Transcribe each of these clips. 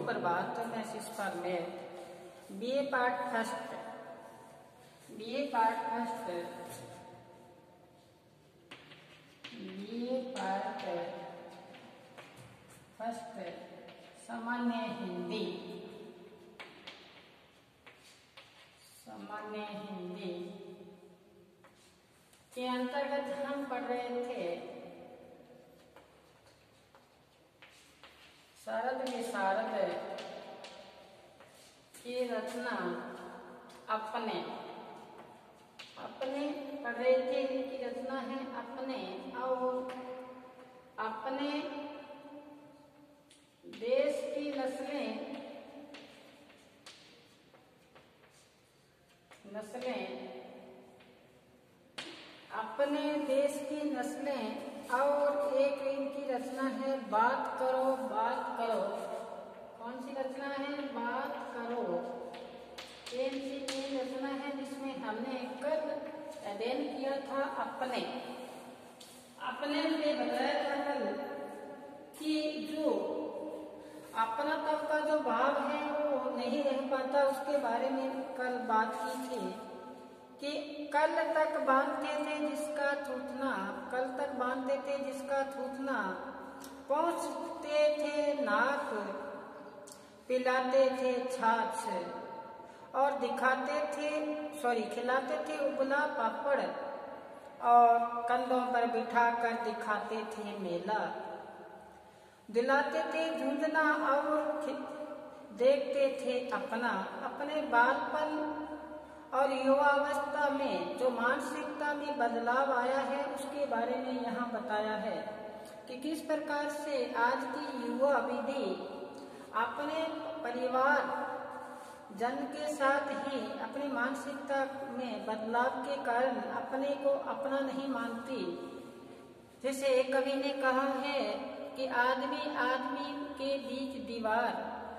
सुप्रभात। मैं शिष्यपाल में बीए पार्ट फर्स्ट सामान्य हिंदी के अंतर्गत हम पढ़ रहे थे शारद विशारद की रचना अपने पढ़ रहे थे। इनकी रचना है अपने, और अपने देश की नस्लें अपने देश की नस्लें, और एक इनकी रचना है बात करो। कौन सी रचना है? बात करो। ये रचना है जिसमें हमने कल अध्ययन किया था अपने से बताया था कल कि जो अपना तब का जो भाव है वो नहीं रह पाता, उसके बारे में कल बात की थी कि कल तक बांधते थे जिसका थूथना, पहुँचते थे नाक, पिलाते थे छाछ, और खिलाते थे उबला पापड़, और कंधों पर बिठाकर दिखाते थे मेला, दिलाते थे झुंझुना, और देखते थे अपने बालपन और युवावस्था में जो मानसिकता में बदलाव आया है उसके बारे में यहाँ बताया है कि किस प्रकार से आज की युवा पीढ़ी अपने परिवार जन के साथ ही अपनी मानसिकता में बदलाव के कारण अपने को अपना नहीं मानती। जैसे एक कवि ने कहा है कि आदमी के बीच दीवार,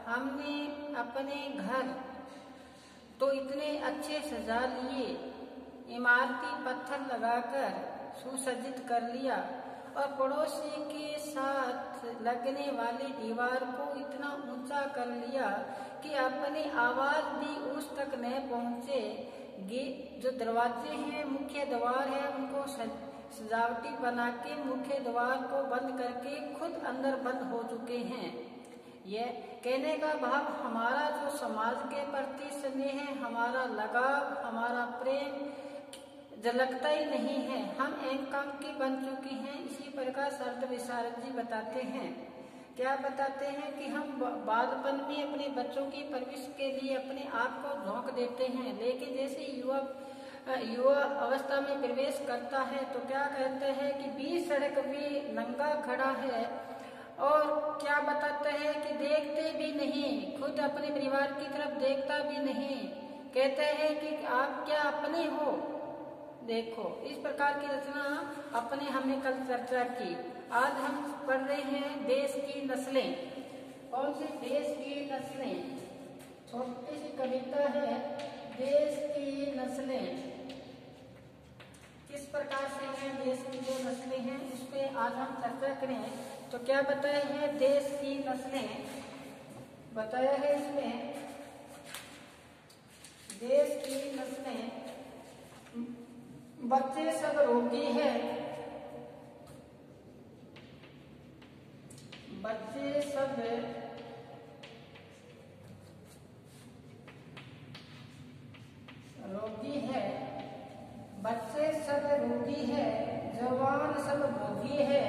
हमने अपने घर तो इतने अच्छे सजा लिए, इमारती पत्थर लगाकर सुसज्जित कर लिया, और पड़ोसी के साथ लगने वाली दीवार को इतना ऊंचा कर लिया कि अपनी आवाज भी उस तक न पहुंचे। जो दरवाजे हैं, मुख्य द्वार है, उनको सजावटी बना के मुख्य द्वार को बंद करके खुद अंदर बंद हो चुके हैं। यह कहने का भाव हमारा जो समाज के प्रति स्नेह है, हमारा लगाव, हमारा प्रेम झलकता ही नहीं है, हम एकांकी बन चुके हैं। इसी प्रकार शारद विशारद जी बताते हैं, क्या बताते हैं कि हम बालपन में अपने बच्चों की परवरिश के लिए अपने आप को झोंक देते हैं, लेकिन जैसे युवा अवस्था में प्रवेश करता है तो क्या कहते हैं कि बीच सड़क भी नंगा खड़ा है, और क्या बताते हैं कि देखते भी नहीं, खुद अपने परिवार की तरफ देखता भी नहीं, कहते हैं कि आप क्या अपने हो। देखो, इस प्रकार की रचना अपने हमने कल चर्चा की। आज हम पढ़ रहे हैं देश की नस्लें। कौन सी? देश की नस्लें। छोटी सी कविता है, देश की नस्लें किस प्रकार से हैं, देश की जो नस्लें हैं उस पर आज हम चर्चा करें। तो क्या बताया है? देश की नस्लें बताया है इसमें, देश की नस्लें, बच्चे सब रोगी हैं, बच्चे सब रोगी है, बच्चे सब रोगी है, जवान सब भोगी है,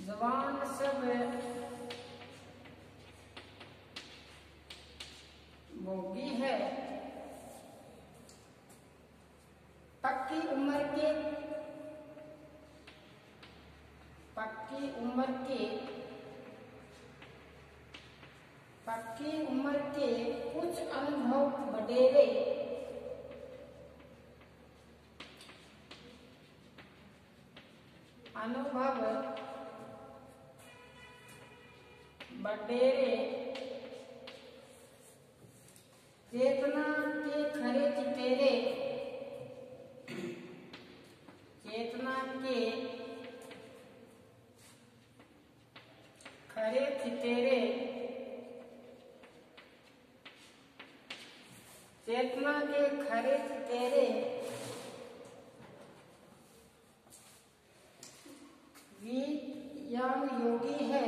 जवान सब भोगी है, पक्की उम्र के कुछ अनुभव बडेरे, चेतना के खरे चितेरे, चेतना के चेतना के खरे तेरे वियांग योगी है,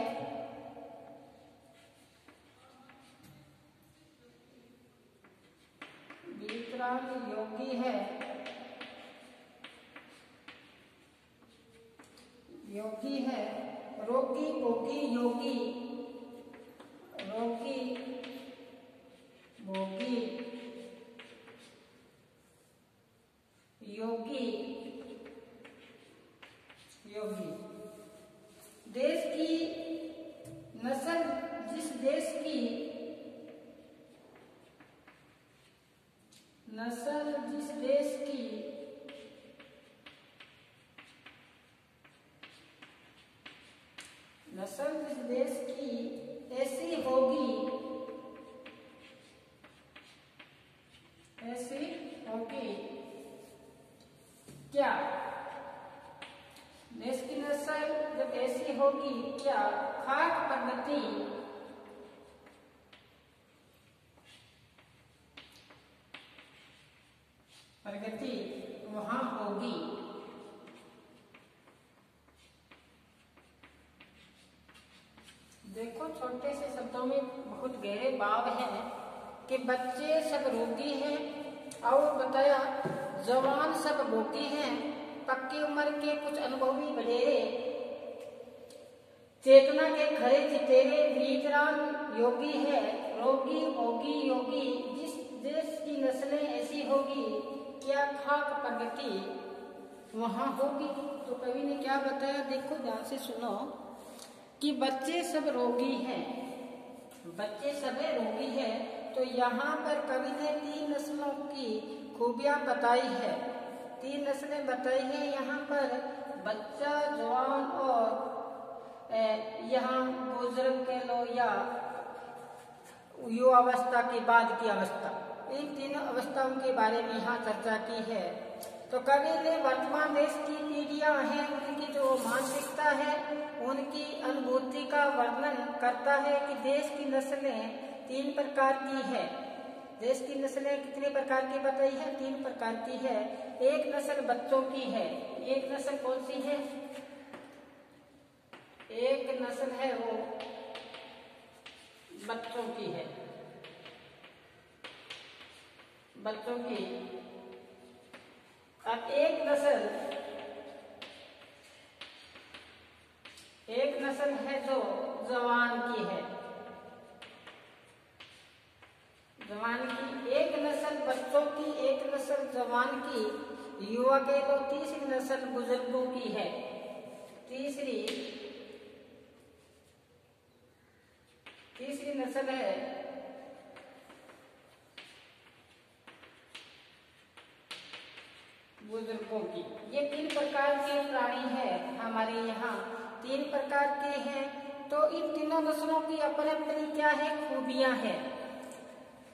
वितराग योगी है, योगी है, रोगी भोगी योगी, रोगी भोगी योगी, योगी। देश की नस्ल जिस देश की नस्ल जिस देश की नस्ल जिस देश की ऐसी होगी, ऐसी होगी क्या? देश की नस्ल जब ऐसी होगी क्या खाक प्रगति प्रगति वहां होगी। देखो छोटे से शब्दों में बहुत गहरे भाव है कि बच्चे सब रोगी हैं और बताया जवान सब भोगी हैं, पक्की उम्र के कुछ अनुभवी बड़ेरे, चेतना के खरे चितेरे वीतराग योगी है, रोगी भोगी योगी। जिस देश की नस्लें ऐसी होगी क्या खाक प्रगति वहां होगी। तो कवि ने क्या बताया, देखो ध्यान से सुनो कि बच्चे सब रोगी हैं, बच्चे सब रोगी हैं। तो यहाँ पर कवि ने 3 नस्लों की खूबियां बताई है, 3 नस्लें बताई हैं यहाँ पर, बच्चा, जवान और यहाँ बुजुर्ग के लो या युवा अवस्था के बाद की अवस्था, इन 3 अवस्थाओं के बारे में यहाँ चर्चा की है। तो कवि ने वर्तमान देश की पीढ़ियां हैं उनकी जो मानसिकता है उनकी अनुभूति का वर्णन करता है कि देश की नस्लें 3 प्रकार की है। देश की नस्लें कितने प्रकार की बताई है? 3 प्रकार की है। एक नस्ल बच्चों की है, एक नस्ल कौन सी है? एक नस्ल है वो बच्चों की है, बच्चों की। अब एक नस्ल है जो जवान की है, जवान की। एक नस्ल बच्चों की, एक नस्ल जवान की, युवा के तो तीसरी नस्ल बुजुर्गों की है। तीसरी नस्ल है बुजुर्गों की। ये 3 प्रकार के प्राणी है हमारे यहाँ, 3 प्रकार के हैं। तो इन तीनों नस्लों की अपने अपनी क्या है खूबियां हैं।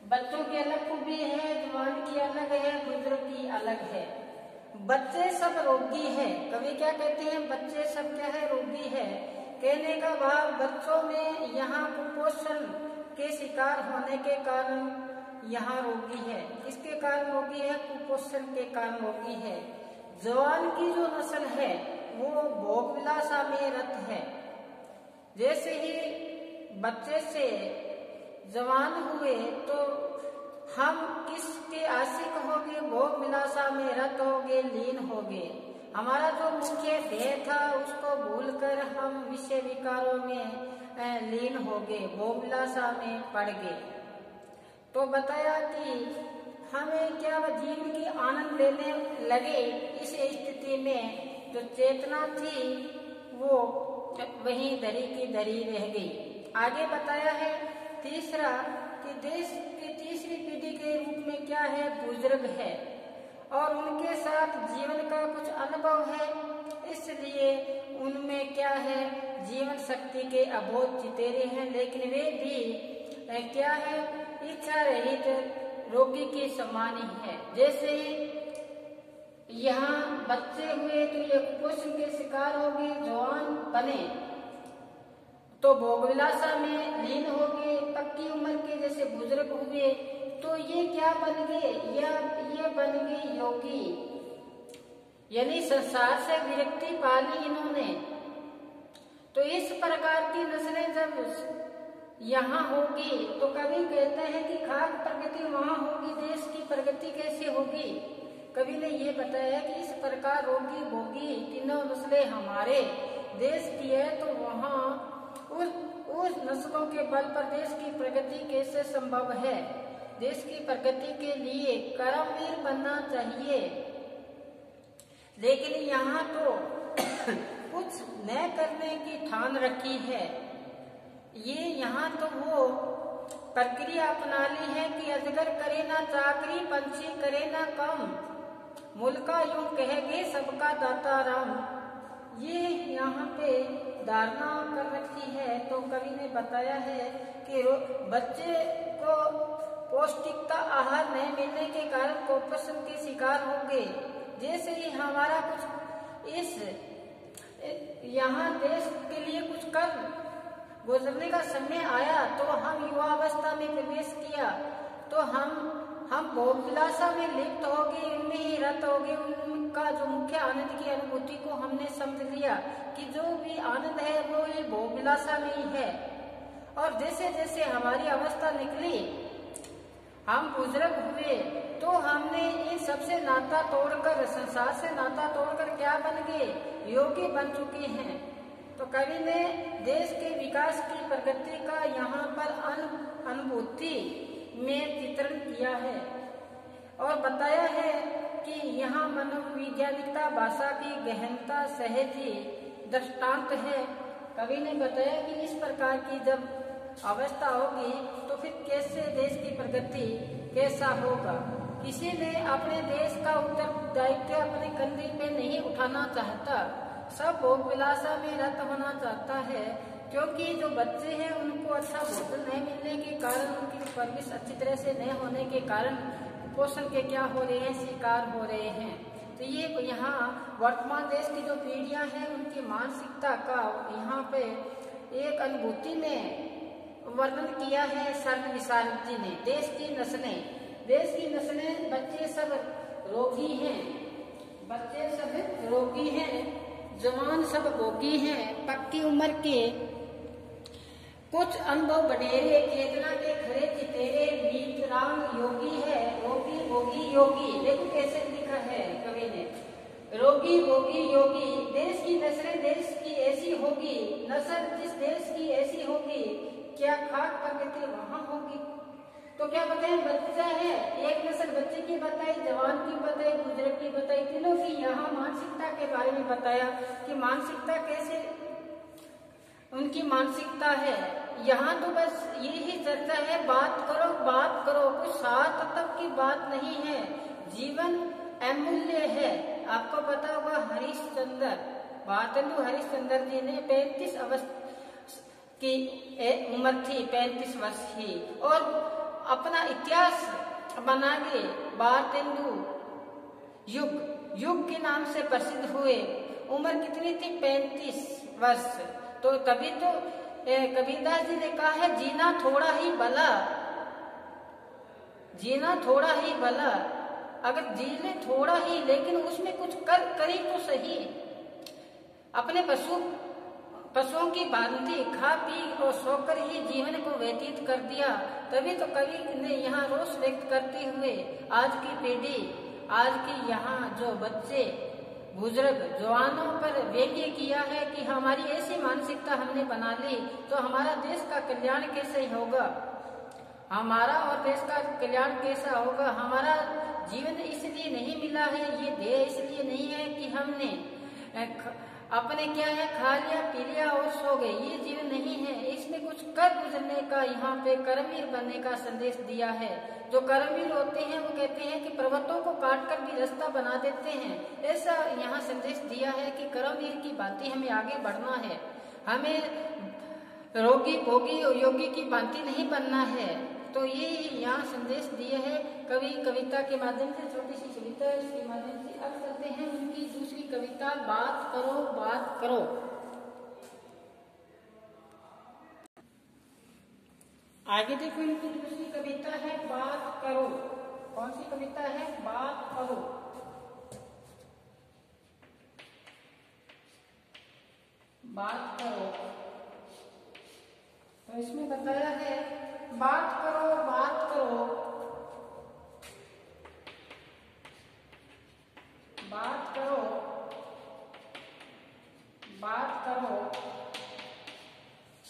बच्चों की अलग खूबी है, जवान की अलग है, बुजुर्ग की अलग है। बच्चे सब रोगी है, कवि क्या कहते हैं? बच्चे सब क्या है? रोगी है। कहने का भाव बच्चों में यहाँ कुपोषण के शिकार होने के कारण यहाँ रोगी है। किसके कारण रोगी है? कुपोषण के कारण रोगी है। जवान की जो नस्ल है वो भोग विलासा में रत है। जैसे ही बच्चे से जवान हुए तो हम किसके आशिक होंगे? भोग विलासा में रत होंगे, लीन होंगे। हमारा जो मुख्य ध्येय था उसको भूलकर हम विषय विकारों में लीन हो गए, भोग विलासा में पड़ गए। तो बताया कि हमें क्या जीवन की आनंद लेने लगे। इस स्थिति में जो चेतना थी वो वहीं धरी की धरी रह गई। आगे बताया है तीसरा कि देश की तीसरी पीढ़ी के रूप में क्या है? बुजुर्ग है और उनके साथ जीवन का कुछ अनुभव है, इसलिए उनमें क्या है? जीवन शक्ति के अबोध चितेरे हैं, लेकिन वे भी क्या है? इच्छा रहित रोगी के समान ही है। जैसे यहाँ बच्चे हुए तो ये कुपोषण के शिकार हो गए, जवान बने तो भोग विलासा में लीन हो गए, पक्की उम्र के जैसे बुजुर्ग हुए तो तो ये क्या बन गए, ये बन गए योगी, यानी संसार से विरक्ति पा ली इन्होंने। तो इस प्रकार की नस्लें जब यहाँ होगी तो कभी कहते हैं कि खाक प्रगति वहां होगी, देश की प्रगति कैसे होगी। कवि ने ये बताया कि इस प्रकार रोगी भोगी तीनों नस्लें हमारे देश की है, तो वहाँ उस नस्लों के बल पर देश की प्रगति कैसे संभव है। देश की प्रगति के लिए कर्मवीर बनना चाहिए, लेकिन यहाँ तो कुछ न करने की ठान रखी है। ये यहाँ तो वो प्रक्रिया अपना ली है कि अजगर करे ना चाकरी, पंछी करे ना काम, मुल्का यूं कहेगे सबका दाता राम। ये यहाँ पे धारणा कर रखी है। तो कवि ने बताया है कि बच्चे को पौष्टिकता आहार नहीं मिलने के कारण कुपोषण के शिकार होंगे। जैसे ही हमारा कुछ इस यहाँ देश के लिए कुछ कर गुजरने का समय आया, तो हम युवावस्था में प्रवेश किया, तो हम भोग विलासा में लिप्त हो गए, उनमें ही रत हो गए। उनका जो मुख्य आनंद की अनुभूति को हमने समझ लिया कि जो भी आनंद है वो ये भोग विलासा में ही है। और जैसे जैसे हमारी अवस्था निकली, हम बुजुर्ग हुए, तो हमने इन सबसे नाता तोड़कर, संसार से नाता तोड़कर क्या बन गए, योगी बन चुके हैं। तो कवि ने देश के विकास की प्रगति का यहाँ पर अनुभूति में चित्रण किया है और बताया है कि यहाँ मनोवैज्ञानिकता, भाषा की गहनता, सहजी दृष्टांत है। कवि ने बताया कि इस प्रकार की जब अवस्था होगी तो फिर कैसे देश की प्रगति कैसा होगा। किसी ने अपने देश का उत्तरदायित्व अपने कंधे पे नहीं उठाना चाहता, सब भोग विलासा में रत होना चाहता है, क्योंकि जो बच्चे हैं उनको अच्छा भोजन नहीं मिलने के कारण, उनकी परवरिश अच्छी तरह से नहीं होने के कारण पोषण के क्या हो रहे हैं, शिकार हो रहे हैं। तो ये यहाँ वर्तमान देश की जो पीढ़ियां हैं उनकी मानसिकता का यहाँ पे एक अनुभूति में वर्णन किया है शरण विशारद जी ने। देश की नस्लें, बच्चे सब रोगी हैं, बच्चे सब रोगी हैं, जवान सब भोगी हैं, पक्की उम्र के कुछ अनुभव बडेरे, चेतना के खरे चितेरे, वीतराम योगी है, रोगी भोगी योगी। देखो कैसे लिखा है कवि ने, रोगी भोगी योगी। देश की नस्लें देश की ऐसी होगी, नस्ल जिस देश की ऐसी होगी, क्या खाक प्रगति वहां होगी। तो क्या बताए, बच्चा है, एक नस्ल बच्चे की बताई, जवान की बताई, बुजुर्ग की बताई, तीनों की यहाँ मानसिकता के बारे में बताया कि मानसिकता कैसे उनकी मानसिकता है। यहाँ तो बस यही चर्चा है, बात करो, कुछ सात तक की बात नहीं है। जीवन अमूल्य है। आपको पता होगा हरिश्चंद्र, भारतेंदु हरिश्चंद्र जी ने 35 वर्ष की उम्र थी, 35 वर्ष की, और अपना इतिहास बना के भारतेंदु युग के नाम से प्रसिद्ध हुए। उम्र कितनी थी, 35 वर्ष। तो तभी तो कबीरदास जी ने कहा है, जीना थोड़ा ही भला, जीना थोड़ा ही भला। अगर जी ले थोड़ा ही, लेकिन उसमें कुछ करी तो सही। अपने पशुओं की भांति खा पी और सोकर ही जीवन को व्यतीत कर दिया। तभी तो कवि ने यहाँ रोष व्यक्त करते हुए आज की पीढ़ी, आज की यहाँ जो बच्चे बुजुर्ग जवानों पर व्यंग्य किया है कि हमारी ऐसी मानसिकता हमने बना ली तो हमारा देश का कल्याण कैसे होगा, हमारा और देश का कल्याण कैसा होगा। हमारा जीवन इसलिए नहीं मिला है, ये ध्येय इसलिए नहीं है कि हमने अपने क्या है खा लिया पी लिया और सो गए, ये जीवन नहीं है। इसमें कुछ कर गुजरने का, यहाँ पे कर्मवीर बनने का संदेश दिया है। जो कर्मवीर होते हैं वो कहते हैं कि पर्वतों को काट कर भी रास्ता बना देते हैं। ऐसा यहाँ संदेश दिया है कि कर्मवीर की भांति हमें आगे बढ़ना है, हमें रोगी भोगी योगी की भांति नहीं बनना है। तो ये यहाँ संदेश दिए है कवि कविता के माध्यम से, छोटी सी कविता इसके माध्यम से। अब चलते हैं उनकी दूसरी कविता, बात करो बात करो। आगे देखो, इनकी दूसरी कविता है बात करो। कौन सी कविता है? बात करो। बात करो। तो इसमें बताया है बात करो, बात करो, बात करो, बात करो।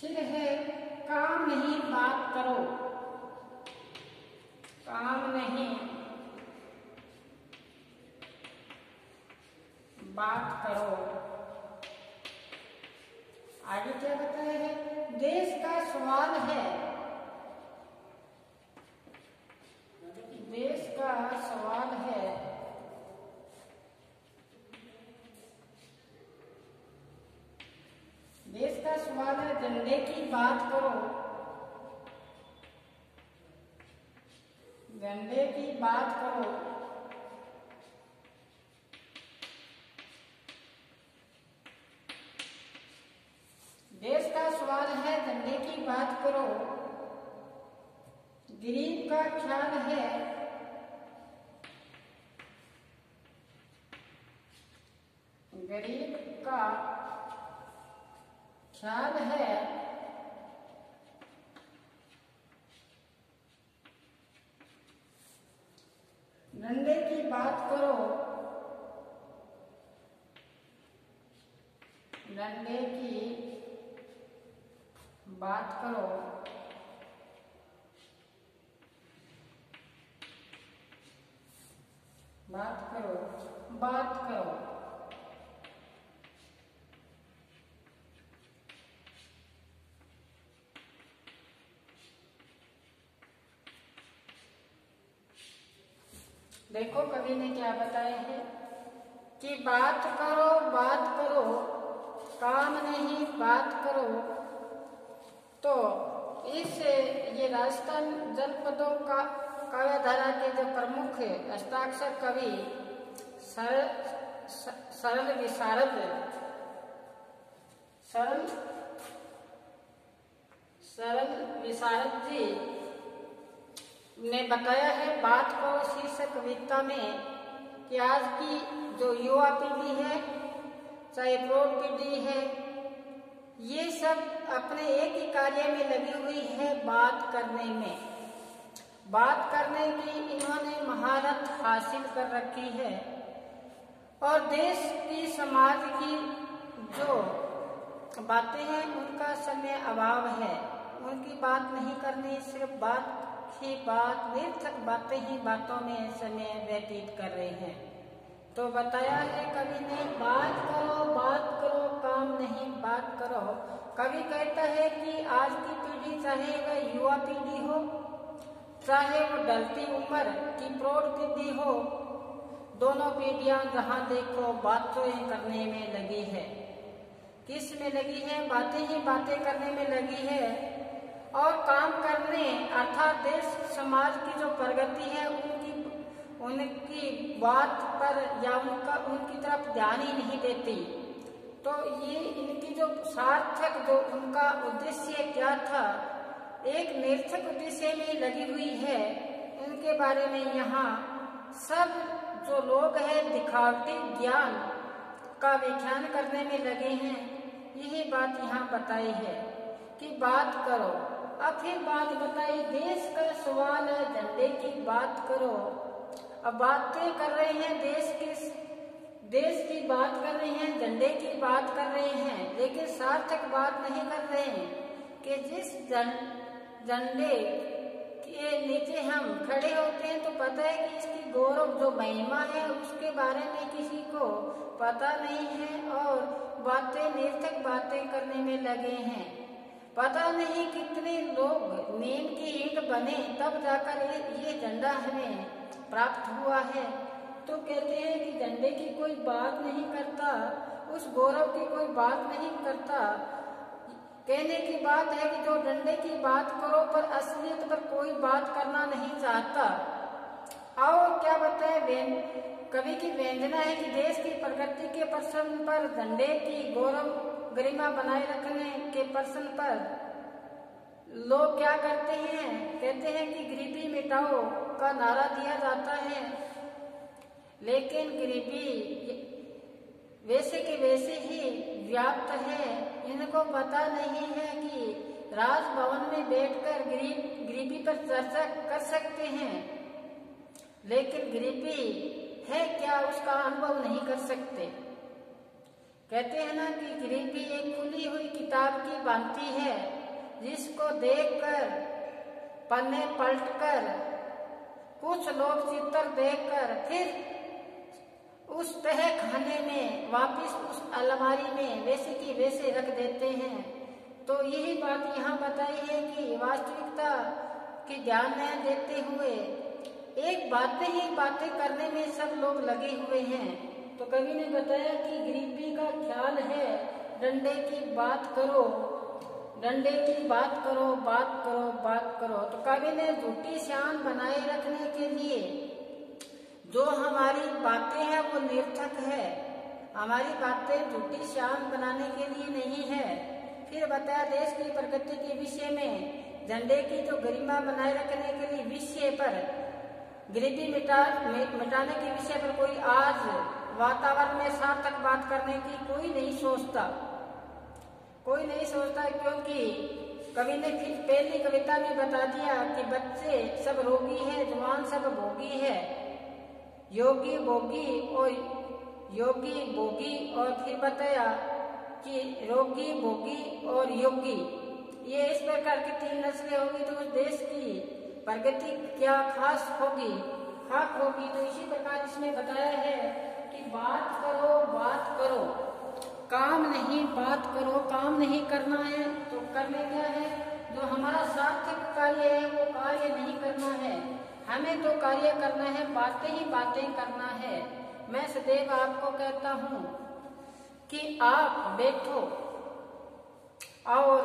फिर है काम नहीं बात करो, काम नहीं बात करो। आगे क्या बताया है? देश का सवाल है, देश का सवाल है, देश का सवाल है, झंडे की बात करो, झंडे की बात करो। देश का सवाल है, झंडे की बात करो। गरीब का ख्याल है, गरीब का ख्याल है, डंडे की बात करो, डंडे की बात करो। बात करो, बात करो। देखो कवि ने क्या बताया है कि बात करो, बात करो, काम नहीं बात करो। तो इस ये राजस्थान जनपदों का काव्यधारा के जो प्रमुख हस्ताक्षर कवि सरल विशारद जी ने बताया है बात को शीर्षक कविता में कि आज की जो युवा पीढ़ी है, चाहे प्रौढ़ पीढ़ी है, ये सब अपने एक ही कार्य में लगी हुई है, बात करने में। बात करने की इन्होंने महारत हासिल कर रखी है और देश की समाज की जो बातें हैं उनका समय अभाव है, उनकी बात नहीं करनी, सिर्फ बात ही बात, निरर्थक बातें ही बातों में समय व्यतीत कर रहे हैं। तो बताया है कवि ने बात करो, बात करो, काम नहीं बात करो। कवि कहता है कि आज की पीढ़ी, चाहे वह युवा पीढ़ी हो, चाहे वो ढलती उम्र की प्रौढ़ पीढ़ी हो, दोनों पीढ़ियां जहां देखो बातें करने में लगी है। किस में लगी है? बातें ही बातें करने में लगी है और काम करने अर्थात देश समाज की जो प्रगति है उनकी बात पर या उनकी तरफ ध्यान ही नहीं देती। तो ये इनकी जो सार्थक जो उनका उद्देश्य क्या था, एक निरर्थक उद्देश्य में लगी हुई है। उनके बारे में यहाँ सब जो लोग हैं दिखावटी ज्ञान का व्याख्यान करने में लगे हैं। यही बात यहाँ बताई है कि बात करो। अब फिर बात बताई, देश का सवाल है, झंडे की बात करो। अब बातें कर रहे हैं, देश की बात कर रहे हैं, झंडे की बात कर रहे हैं, लेकिन सार्थक बात नहीं कर रहे हैं कि जिस झंडे के नीचे हम खड़े होते हैं तो पता है कि इसकी गौरव जो महिमा है उसके बारे में किसी को पता नहीं है और बातें निरर्थक बातें करने में लगे हैं। पता नहीं कितने लोग नीम की ईंट बने तब जाकर ये झंडा हमें प्राप्त हुआ है। तो कहते हैं कि झंडे की कोई बात नहीं करता, उस गौरव की कोई बात नहीं करता। कहने की बात है कि जो डंडे की बात करो पर असलियत पर कोई बात करना नहीं चाहता। आओ क्या बताए, कवि की व्यंजना है कि देश की प्रगति के प्रश्न पर, झंडे की गौरव गरिमा बनाए रखने के प्रश्न पर लोग क्या करते हैं, कहते हैं कि गरीबी मिटाओ का नारा दिया जाता है, लेकिन गरीबी वैसे के वैसे ही व्याप्त है। इनको पता नहीं है कि राजभवन में बैठकर गरीबी पर चर्चा कर सकते हैं, लेकिन गरीबी है क्या उसका अनुभव नहीं कर सकते। कहते हैं ना कि गरीबी एक खुली हुई किताब की भांति है, जिसको देखकर पन्ने पलटकर कुछ लोग चित्र देखकर फिर उस तह खाने में वापस उस अलमारी में वैसे की वैसे रख देते हैं। तो यही बात यहाँ बताई है कि वास्तविकता की ध्यान न देते हुए एक बातें करने में सब लोग लगे हुए हैं। तो कवि ने बताया कि गरीबी का ख्याल है, डंडे की बात करो, डंडे की बात करो, बात करो, बात करो। तो कवि ने झूठी शान बनाए रखने के लिए जो हमारी बातें हैं वो निरर्थक है, हमारी बातें झूठी शान बनाने के लिए नहीं है। फिर बताया देश की प्रगति के विषय में, झंडे की जो गरिमा बनाए रखने के लिए विषय पर, गरीबी मिटाने के विषय पर कोई आज वातावरण में सार्थक बात करने की कोई नहीं सोचता, क्योंकि कवि ने फिर पहली कविता में बता दिया कि बच्चे सब रोगी है, जवान सब भोगी है, योगी भोगी और फिर बताया कि रोगी भोगी और योगी, ये इस प्रकार की तीन नस्लें होगी तो उस देश की प्रगति क्या खास होगी। तो इसी प्रकार इसमें बताया है कि बात करो, काम नहीं, बात करो, काम नहीं करना है तो करने क्या है, जो हमारा सार्थक कार्य है वो कार्य नहीं करना है, हमें तो कार्य करना है, बातें करना है। मैं सदैव आपको कहता हूँ कि आप बैठो, और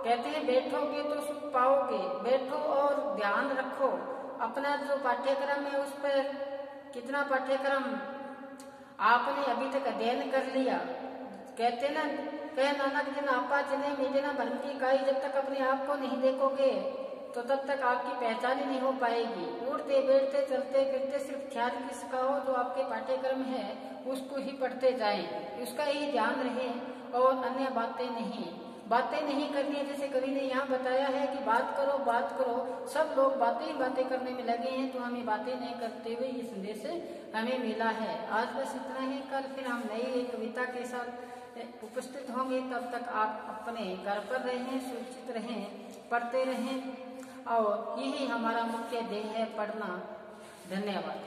कहते हैं बैठोगे तो सुख पाओगे, बैठो और ध्यान रखो अपना जो पाठ्यक्रम है उस पर कितना पाठ्यक्रम आपने अभी तक अध्ययन कर लिया। कहते ना, कह नानक जन आपा चले मिटे ना भरम की काई, जब तक अपने आप को नहीं देखोगे तो तब तक आपकी पहचान ही नहीं हो पाएगी। उठते बैठते चलते फिरते सिर्फ ख्याल किसका हो, जो आपके पाठ्यक्रम है उसको ही पढ़ते जाएं, उसका ही ध्यान रहे और अन्य बातें नहीं करनी है। जैसे कवि ने यहाँ बताया है कि बात करो, सब लोग बातें करने में लगे हैं, तो हमें बातें नहीं करते हुए ये संदेश हमें मिला है। आज बस इतना ही, कल फिर हम नई एक कविता के साथ उपस्थित होंगे। तब तक आप अपने घर पर रहें, सुरक्षित रहें, पढ़ते रहें, और यही हमारा मुख्य ध्येय है, पढ़ना। धन्यवाद।